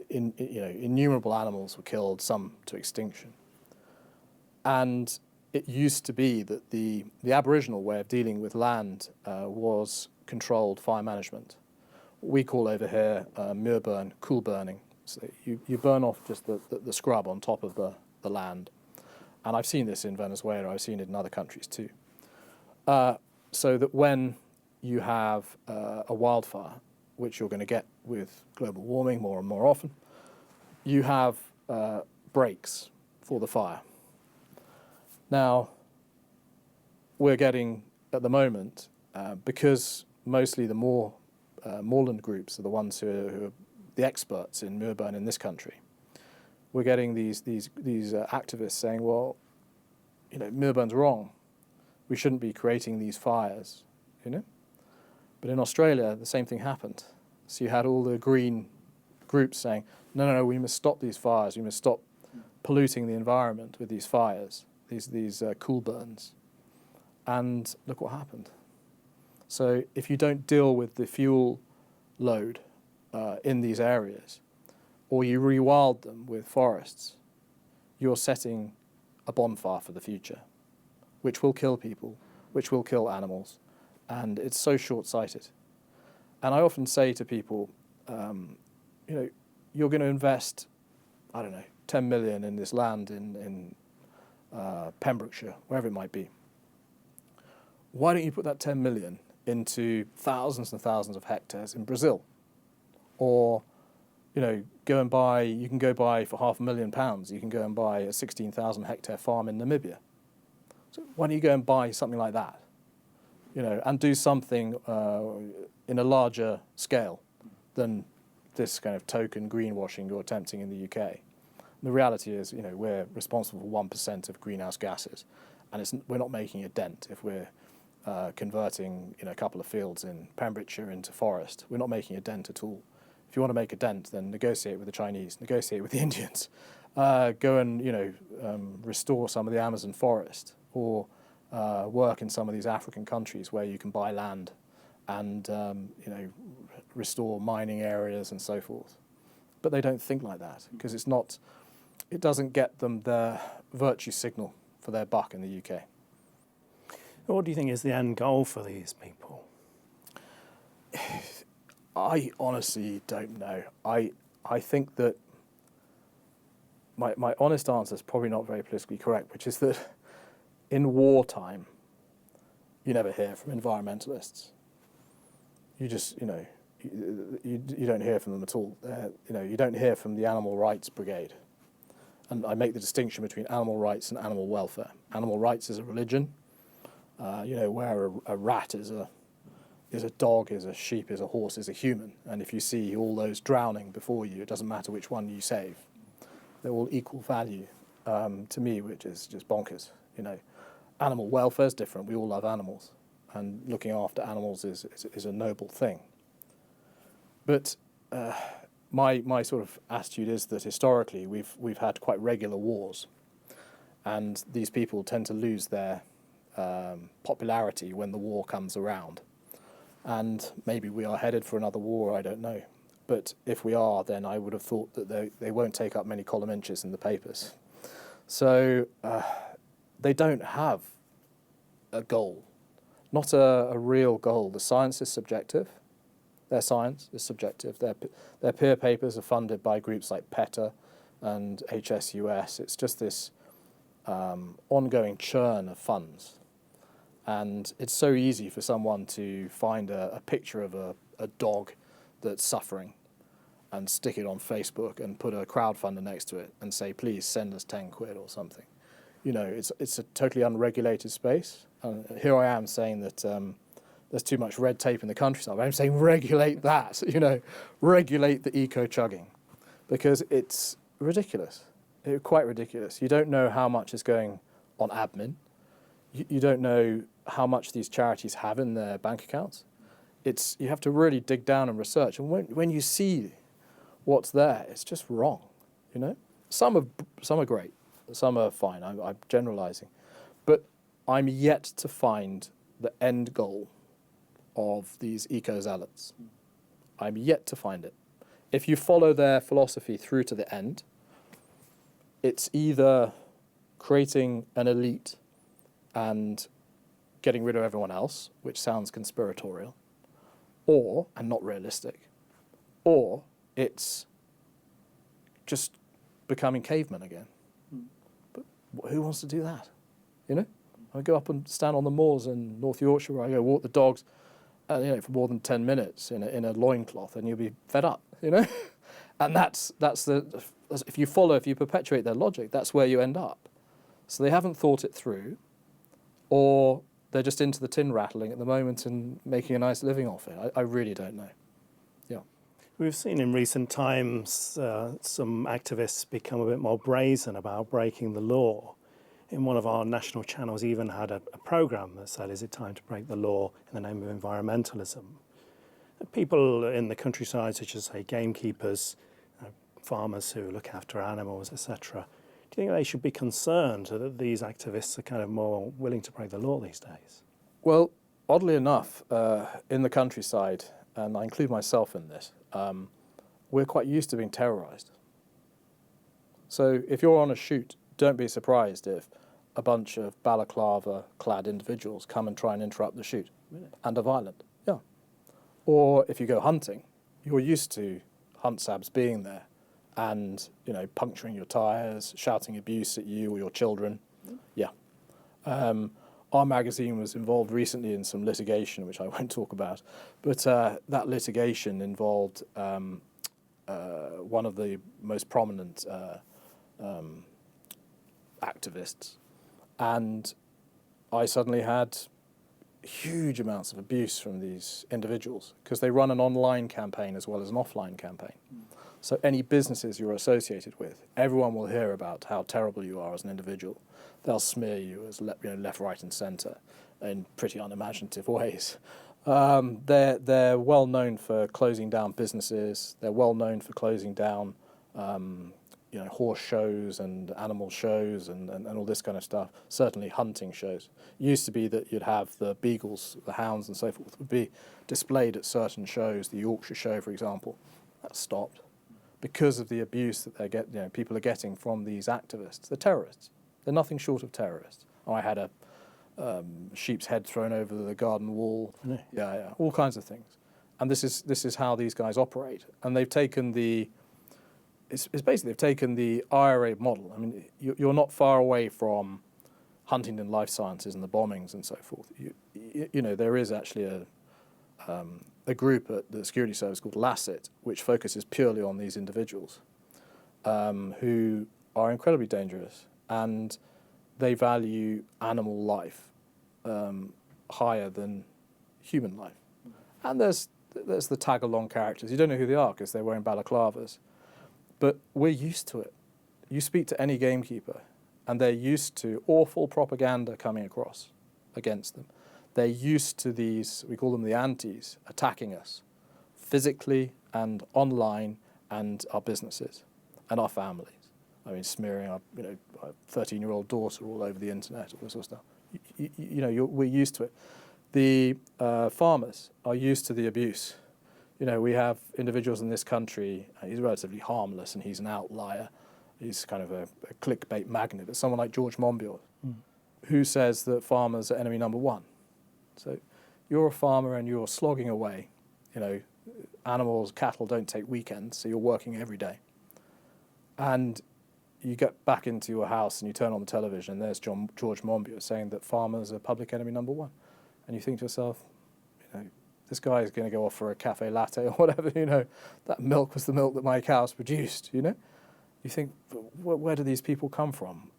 innumerable animals were killed, some to extinction. And it used to be that the Aboriginal way of dealing with land was controlled fire management. We call over here muir burn, cool burning. So you burn off just the scrub on top of the land. And I've seen this in Venezuela, I've seen it in other countries too. So that when you have a wildfire, which you're going to get with global warming more and more often, you have breaks for the fire. Now, we're getting, at the moment, because mostly the moorland groups are the ones who are the experts in muir burn in this country, we're getting these activists saying, well, you know, muir burn's wrong. We shouldn't be creating these fires, you know. But in Australia, the same thing happened. So you had all the green groups saying, no, we must stop these fires. We must stop polluting the environment with these fires, these cool burns. And look what happened. So if you don't deal with the fuel load in these areas, or you rewild them with forests, you're setting a bonfire for the future, which will kill people, which will kill animals, and it's so short-sighted. And I often say to people, you know, you're going to invest, I don't know, 10 million in this land in Pembrokeshire, wherever it might be. Why don't you put that 10 million into thousands and thousands of hectares in Brazil? Or, you know, you can go buy for £500,000, you can go and buy a 16,000 hectare farm in Namibia. So why don't you go and buy something like that? You know, and do something in a larger scale than this kind of token greenwashing you're attempting in the UK. The reality is, you know, we're responsible for 1% of greenhouse gases, and we're not making a dent if we're converting, you know, a couple of fields in Pembrokeshire into forest. We're not making a dent at all. If you want to make a dent, then negotiate with the Chinese, negotiate with the Indians, go and, you know, restore some of the Amazon forest, or work in some of these African countries where you can buy land and, you know, restore mining areas and so forth. But they don't think like that because it doesn't get them the virtue signal for their buck in the UK. What do you think is the end goal for these people? I honestly don't know. I think that my honest answer is probably not very politically correct, which is that in wartime, you never hear from environmentalists. You just, you know, you don't hear from them at all. You know, you don't hear from the Animal Rights Brigade. And I make the distinction between animal rights and animal welfare. Animal rights is a religion, you know, where a rat is a dog, is a sheep, is a horse, is a human. And if you see all those drowning before you, it doesn't matter which one you save. They're all equal value to me, which is just bonkers. You know, animal welfare is different. We all love animals, and looking after animals is a noble thing. But my sort of attitude is that historically we've had quite regular wars, and these people tend to lose their popularity when the war comes around. And maybe we are headed for another war, I don't know. But if we are, then I would have thought that they won't take up many column inches in the papers. So they don't have a goal, not a real goal. The science is subjective. Their science is subjective. Their peer papers are funded by groups like PETA and HSUS. It's just this ongoing churn of funds. And it's so easy for someone to find a picture of a dog that's suffering and stick it on Facebook and put a crowdfunder next to it and say, please send us 10 quid or something. You know, it's a totally unregulated space. And here I am saying that there's too much red tape in the countryside. I'm saying regulate that, you know, regulate the eco-chugging, because it's ridiculous. It's quite ridiculous. You don't know how much is going on admin. You don't know how much these charities have in their bank accounts. You have to really dig down and research. And when you see what's there, it's just wrong, you know? Some are great. Some are fine. I'm generalizing. But I'm yet to find the end goal of these eco-zealots. I'm yet to find it. If you follow their philosophy through to the end, it's either creating an elite and getting rid of everyone else, which sounds conspiratorial, and not realistic, or it's just becoming cavemen again. But who wants to do that? You know? I go up and stand on the moors in North Yorkshire where I go walk the dogs, you know, for more than 10 minutes in a loincloth, and you'll be fed up, you know? And if you perpetuate their logic, that's where you end up. So they haven't thought it through, or they're just into the tin rattling at the moment and making a nice living off it. I really don't know. Yeah. We've seen in recent times some activists become a bit more brazen about breaking the law. In one of our national channels even had a programme that said, is it time to break the law in the name of environmentalism? People in the countryside, such as, say, gamekeepers, farmers who look after animals, etc., do you think they should be concerned that these activists are kind of more willing to break the law these days? Well, oddly enough, in the countryside, and I include myself in this, we're quite used to being terrorised. So if you're on a shoot, don't be surprised if a bunch of balaclava-clad individuals come and try and interrupt the shoot. Really? And are violent. Yeah. Or if you go hunting, you're used to hunt sabs being there and, you know, puncturing your tyres, shouting abuse at you or your children. Yeah. Our magazine was involved recently in some litigation, which I won't talk about, but that litigation involved one of the most prominent activists, and I suddenly had huge amounts of abuse from these individuals because they run an online campaign as well as an offline campaign. So any businesses you're associated with, everyone will hear about how terrible you are as an individual. They'll smear you as left, right, and centre in pretty unimaginative ways. They're well known for closing down businesses. They're well known for closing down, horse shows and animal shows and all this kind of stuff. Certainly hunting shows. It used to be that you'd have the beagles, the hounds, and so forth would be displayed at certain shows. The Yorkshire Show, for example, that stopped because of the abuse that people are getting from these activists. They're terrorists. They're nothing short of terrorists. I had a sheep's head thrown over the garden wall. Really? Yeah, all kinds of things. And this is how these guys operate. And they've taken it's basically they've taken the IRA model. I mean, you're not far away from Huntingdon Life Sciences and the bombings and so forth. There is actually a group at the security service called LACET, which focuses purely on these individuals who are incredibly dangerous, and they value animal life higher than human life. And there's the tag-along characters. You don't know who they are because they're wearing balaclavas. But we're used to it. You speak to any gamekeeper, and they're used to awful propaganda coming across against them. They're used to these, we call them the antis, attacking us physically and online and our businesses and our families. I mean, smearing our 13-year-old daughter all over the internet, all this sort of stuff. We're used to it. The farmers are used to the abuse. We have individuals in this country, he's relatively harmless and he's an outlier. He's kind of a clickbait magnet. But someone like George Monbiot, who says that farmers are enemy number one. So you're a farmer and you're slogging away. Animals, cattle don't take weekends, so you're working every day. And you get back into your house and you turn on the television and there's George Monbiot saying that farmers are public enemy number one. And you think to yourself, this guy is going to go off for a cafe latte or whatever, that milk was the milk that my cows produced, You think, where do these people come from?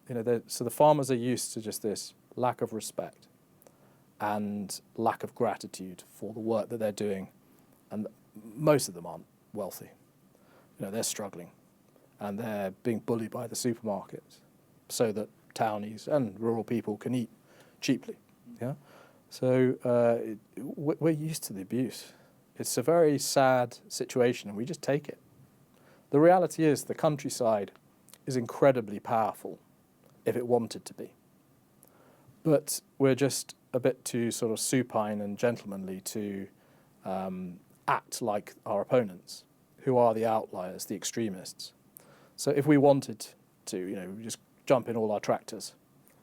So the farmers are used to just this lack of respect and lack of gratitude for the work that they're doing. And most of them aren't wealthy. They're struggling and they're being bullied by the supermarkets so that townies and rural people can eat cheaply, yeah? So we're used to the abuse. It's a very sad situation, and we just take it. The reality is the countryside is incredibly powerful if it wanted to be. But we're just a bit too sort of supine and gentlemanly to act like our opponents, who are the outliers, the extremists. So if we wanted to, we just jump in all our tractors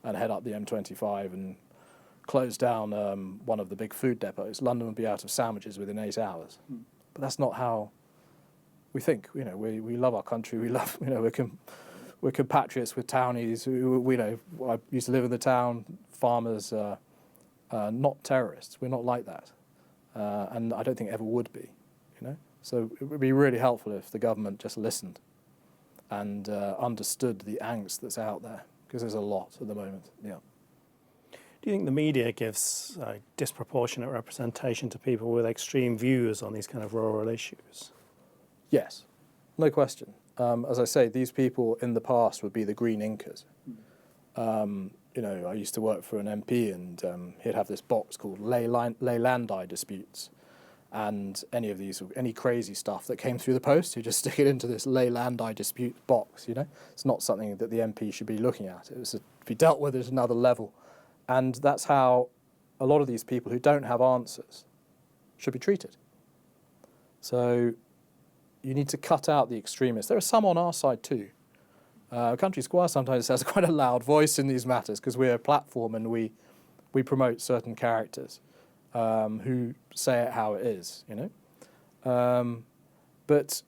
and head up the M25 and close down one of the big food depots, London would be out of sandwiches within 8 hours. But that's not how we think. We love our country. We love, we're compatriots with townies. I used to live in the town. Farmers are not terrorists. We're not like that, and I don't think ever would be. So it would be really helpful if the government just listened and understood the angst that's out there, because there's a lot at the moment. Yeah. Do you think the media gives disproportionate representation to people with extreme views on these kind of rural issues? Yes, no question. As I say, these people in the past would be the green inkers. I used to work for an MP, and he'd have this box called Ley-Landi disputes. And any crazy stuff that came through the post, he'd just stick it into this Ley-Landi dispute box. It's not something that the MP should be looking at. It was to be dealt with at another level. And that's how a lot of these people who don't have answers should be treated. So you need to cut out the extremists. There are some on our side too. Country Squire sometimes has quite a loud voice in these matters because we're a platform and we promote certain characters who say it how it is, But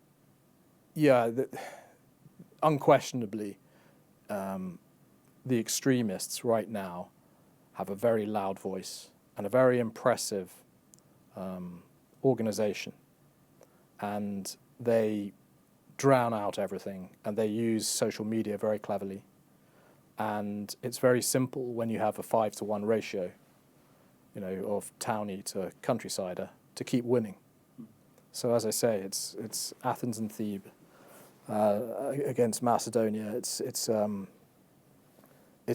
yeah, unquestionably, the extremists right now have a very loud voice and a very impressive organization, and they drown out everything, and they use social media very cleverly. And it's very simple when you have a 5-to-1 ratio, of townie to countrysider, to keep winning. So as I say, it's Athens and Thebes against Macedonia. It's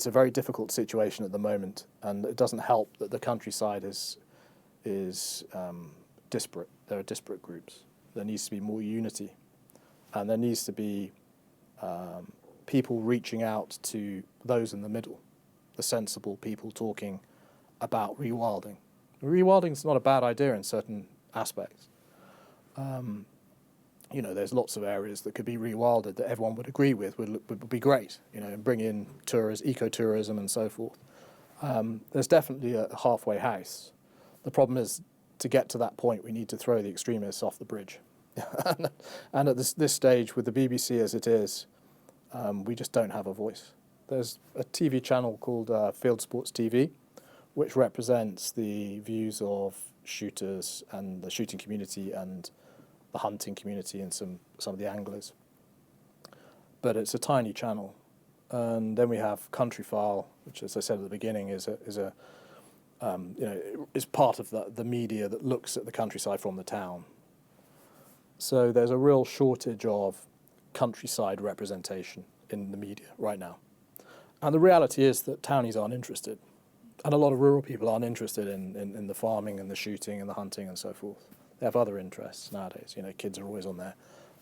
a very difficult situation at the moment, and it doesn't help that the countryside is disparate. There are disparate groups. There needs to be more unity, and there needs to be people reaching out to those in the middle, the sensible people talking about rewilding. Rewilding is not a bad idea in certain aspects. There's lots of areas that could be rewilded that everyone would agree with would be great, and bring in ecotourism and so forth. There's definitely a halfway house. The problem is, to get to that point, we need to throw the extremists off the bridge. And at this stage, with the BBC as it is, we just don't have a voice. There's a TV channel called Field Sports TV, which represents the views of shooters and the shooting community and the hunting community and some of the anglers. But it's a tiny channel. And then we have Countryfile, which, as I said at the beginning, is part of the media that looks at the countryside from the town. So there's a real shortage of countryside representation in the media right now. And the reality is that townies aren't interested. And a lot of rural people aren't interested in the farming and the shooting and the hunting and so forth. They have other interests nowadays. Kids are always on their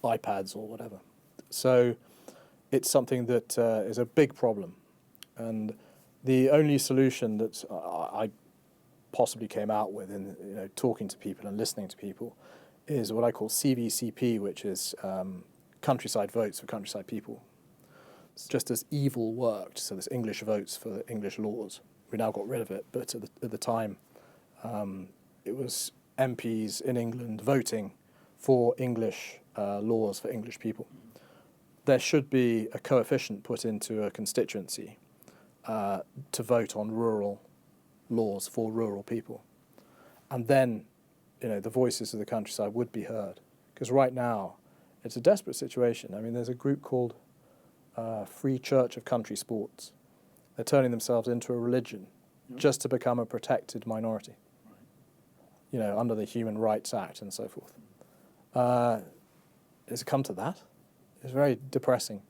iPads or whatever. So it's something that is a big problem. And the only solution that I possibly came out with in talking to people and listening to people is what I call CVCP, which is countryside votes for countryside people. It's just as evil worked, so there's English votes for the English laws. We now got rid of it, but at the time it was MPs in England voting for English laws for English people. There should be a coefficient put into a constituency to vote on rural laws for rural people. And then, the voices of the countryside would be heard. Because right now, it's a desperate situation. I mean, there's a group called Free Church of Country Sports. They're turning themselves into a religion just to become a protected minority, under the Human Rights Act and so forth. Has it come to that? It's a very depressing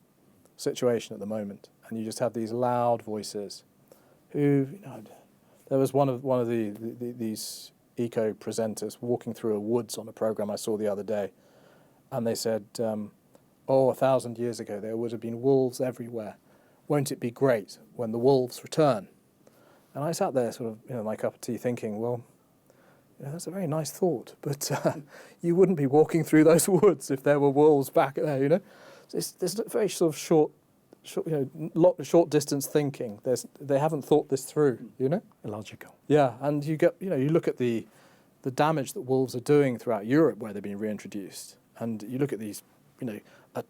situation at the moment. And you just have these loud voices who, there was one of these eco presenters walking through a woods on a program I saw the other day, and they said, 1,000 years ago there would have been wolves everywhere. Won't it be great when the wolves return? And I sat there sort of, my cup of tea thinking, well, that's a very nice thought, but you wouldn't be walking through those woods if there were wolves back there, There's very sort of short distance thinking. They haven't thought this through, Illogical. Yeah, and you look at the damage that wolves are doing throughout Europe where they've been reintroduced, and you look at these,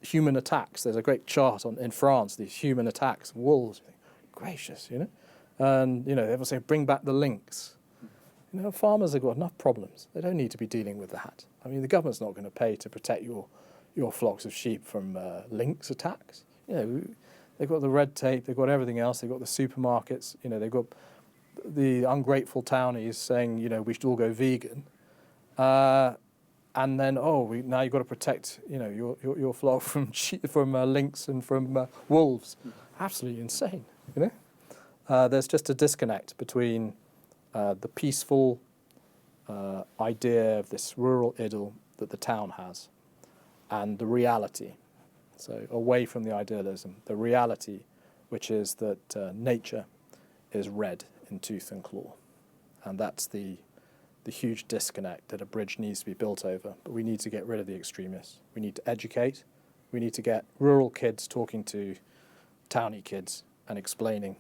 human attacks. There's a great chart in France, these human attacks of wolves. You think, gracious, and everyone saying bring back the lynx. Farmers have got enough problems. They don't need to be dealing with that. I mean, the government's not going to pay to protect your flocks of sheep from lynx attacks. They've got the red tape, they've got everything else, they've got the supermarkets, they've got the ungrateful townies saying, we should all go vegan. And then, now you've got to protect, your flock from lynx and from wolves. Absolutely insane, There's just a disconnect between the peaceful idea of this rural idyll that the town has and the reality. So away from the idealism, the reality, which is that nature is red in tooth and claw. And that's the huge disconnect that a bridge needs to be built over. But we need to get rid of the extremists. We need to educate. We need to get rural kids talking to towny kids and explaining,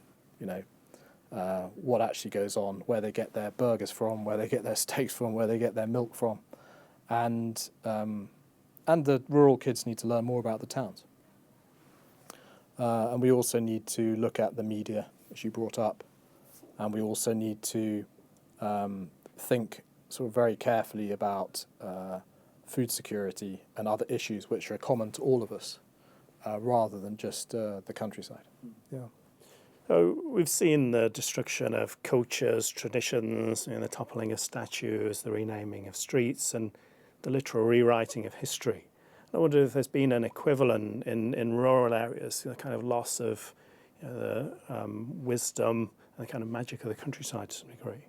what actually goes on, where they get their burgers from, where they get their steaks from, where they get their milk from. And the rural kids need to learn more about the towns. And we also need to look at the media, as you brought up. And we also need to think sort of very carefully about food security and other issues which are common to all of us, rather than just the countryside. Yeah. So we've seen the destruction of cultures, traditions, the toppling of statues, the renaming of streets, and the literal rewriting of history. I wonder if there's been an equivalent in rural areas, the kind of loss of the wisdom and the kind of magic of the countryside to some degree.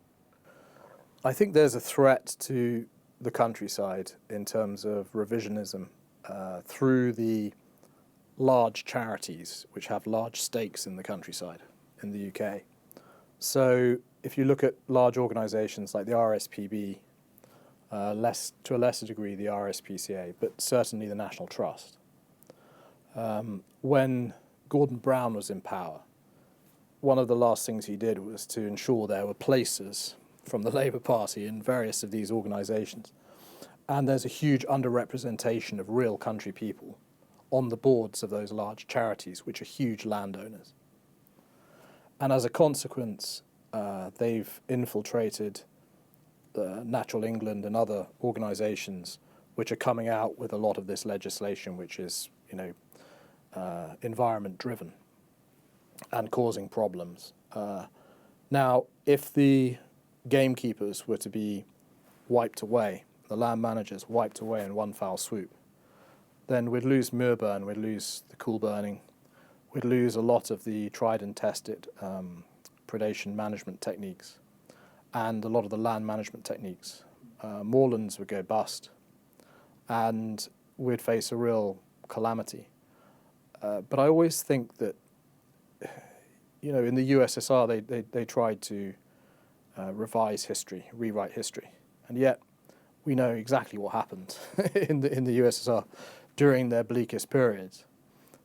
I think there's a threat to the countryside in terms of revisionism through the large charities which have large stakes in the countryside in the UK. So if you look at large organisations like the RSPB, to a lesser degree the RSPCA, but certainly the National Trust, when Gordon Brown was in power, one of the last things he did was to ensure there were places from the Labour Party in various of these organisations. And there's a huge underrepresentation of real country people on the boards of those large charities, which are huge landowners. And as a consequence, they've infiltrated Natural England and other organisations which are coming out with a lot of this legislation, which is, environment driven and causing problems. Now, if the gamekeepers were to be wiped away, the land managers wiped away in one foul swoop, then we'd lose Muirburn, we'd lose the cool burning, we'd lose a lot of the tried and tested predation management techniques and a lot of the land management techniques. Moorlands would go bust and we'd face a real calamity. But I always think that, in the USSR they tried to revise history, rewrite history, and yet we know exactly what happened in the USSR during their bleakest periods.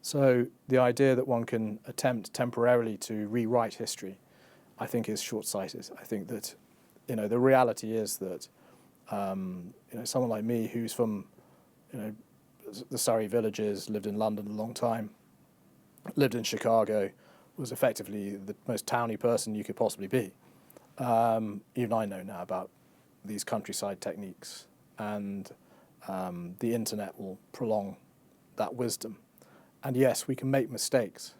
So the idea that one can attempt temporarily to rewrite history, I think, is short-sighted. I think that, the reality is that, someone like me who's from, the Surrey villages, lived in London a long time, lived in Chicago, was effectively the most towny person you could possibly be. Even I know now about these countryside techniques, and the internet will prolong that wisdom. And yes, we can make mistakes,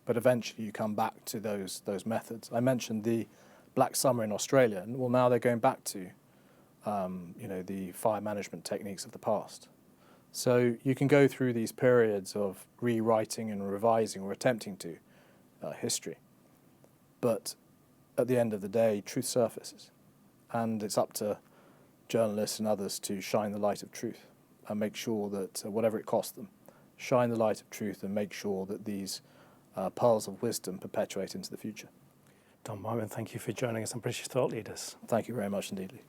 but eventually you come back to those methods. I mentioned the Black Summer in Australia, and well, now they're going back to the fire management techniques of the past. So you can go through these periods of rewriting and revising or attempting to history, but at the end of the day, truth surfaces, and it's up to journalists and others to shine the light of truth and make sure that, whatever it costs them, shine the light of truth and make sure that these pearls of wisdom perpetuate into the future. Dom Wightman, thank you for joining us on British Thought Leaders. Thank you very much indeed, Lee.